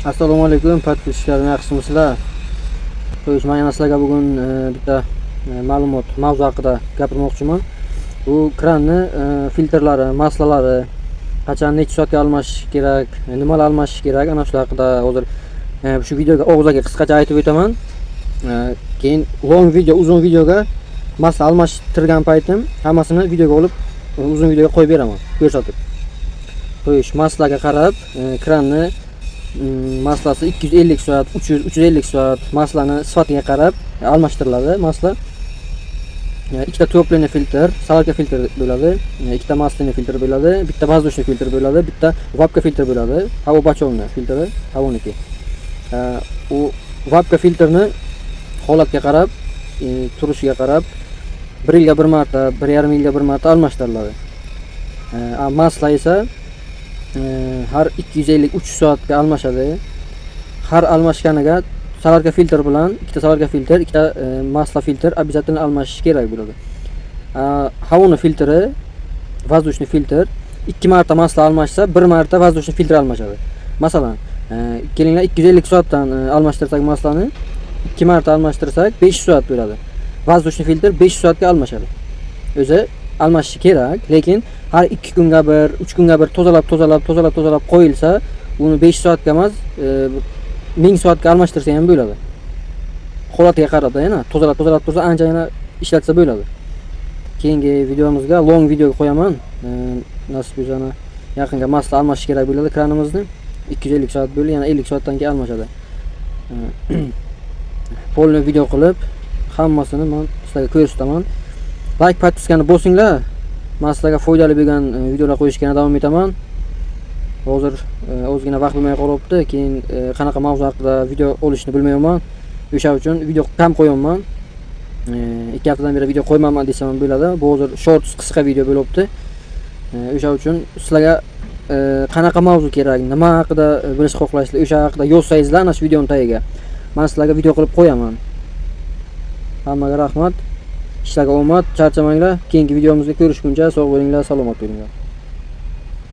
Assalomu alaykum, podpисчиklarim, yaxshimisizlar? Men yana sizlarga bugun bitta mavzu haqida gapirmoqchiman. Bu kranni filtrlari, maslalari, qachon necha soatga almashish kerak, nimalar almashish kerak, ana shular haqida hozir shu videoga og'izaki qisqacha aytib o'taman. Keyin uzun videoga masla almashtirgan paytim hammasini videoga olib uzun videoga qo'yib beraman, ko'rsatib. Qo'yish maslaga qarab, kranni maslasi 250 soat, 350 soat maslani sifatiga qarab almashtiriladi. Masla ikkita to'plangan filtr, salorka filtr bo'ladi, ikkita masляный filtr bo'ladi, bitta воздушный filtr bo'ladi, bitta вапка filtr bo'ladi, havo bachovni filtri, havoniki. U вапка filtrni holatga qarab, turishiga qarab 1 yilga bir marta, 1,5 yilga bir marta almashtiriladi. Masla esa har 250-300 soatga almashadi. Har almashganiga salorka filtr bilan ikkita salorka filtr, ikkita masla filtr обязательно almashish kerak bo'ladi. Havoni filtri, воздушный filtr 2 marta masla almashsa, 1 marta воздушный filtr almashadi. Masalan, kelinglar 250 soatdan almashtirsak maslani, 2 marta almashtirsak 500 soat bo'ladi. Воздушный filtr 500 soatga almashadi. O'zi almashish kerak, lekin har 2 kunga bir, 3 kunga bir tozalab qo'yilsa, uni 5 soatga emas, 1000 soatga almashtirsa ham bo'ladi. Holatiga qarab yana tozalab tursa, ancha yana ishlatsa bo'ladi. Keyingi videomizga long video qo'yaman. Nasib bo'lsa yaqinga masla almashish kerak bo'ladi kranimizni. 250 soat bo'ldi, yana 50 soatdan keyin almashadi. Polni video qilib hammasini men sizlarga ko'rsataman. Like, podpiskani bosinglar. Men sizlarga foydali bo'lgan videolar qo'yishga davom etaman. Hozir ozgina vaqt bo'lmay qolibdi, keyin qanaqa mavzu haqida video olishni bilmayman. O'sha uchun video kam qo'yaman. 2 haftadan beri video qo'ymaman desam bo'ladi. Bu hozir shorts qisqa video bo'libdi. O'sha uchun sizlarga qanaqa mavzu kerak, nima haqida bilishni xohlaysizlar, o'sha haqida yozsangizlar, ana shu videoning tagiga men sizlarga video qilib qo'yaman. Hammaga rahmat. Ishlarga omad, charchamanglar. Keyingi videomizda ko'rishguncha sog' bo'linglar, salomat bo'linglar.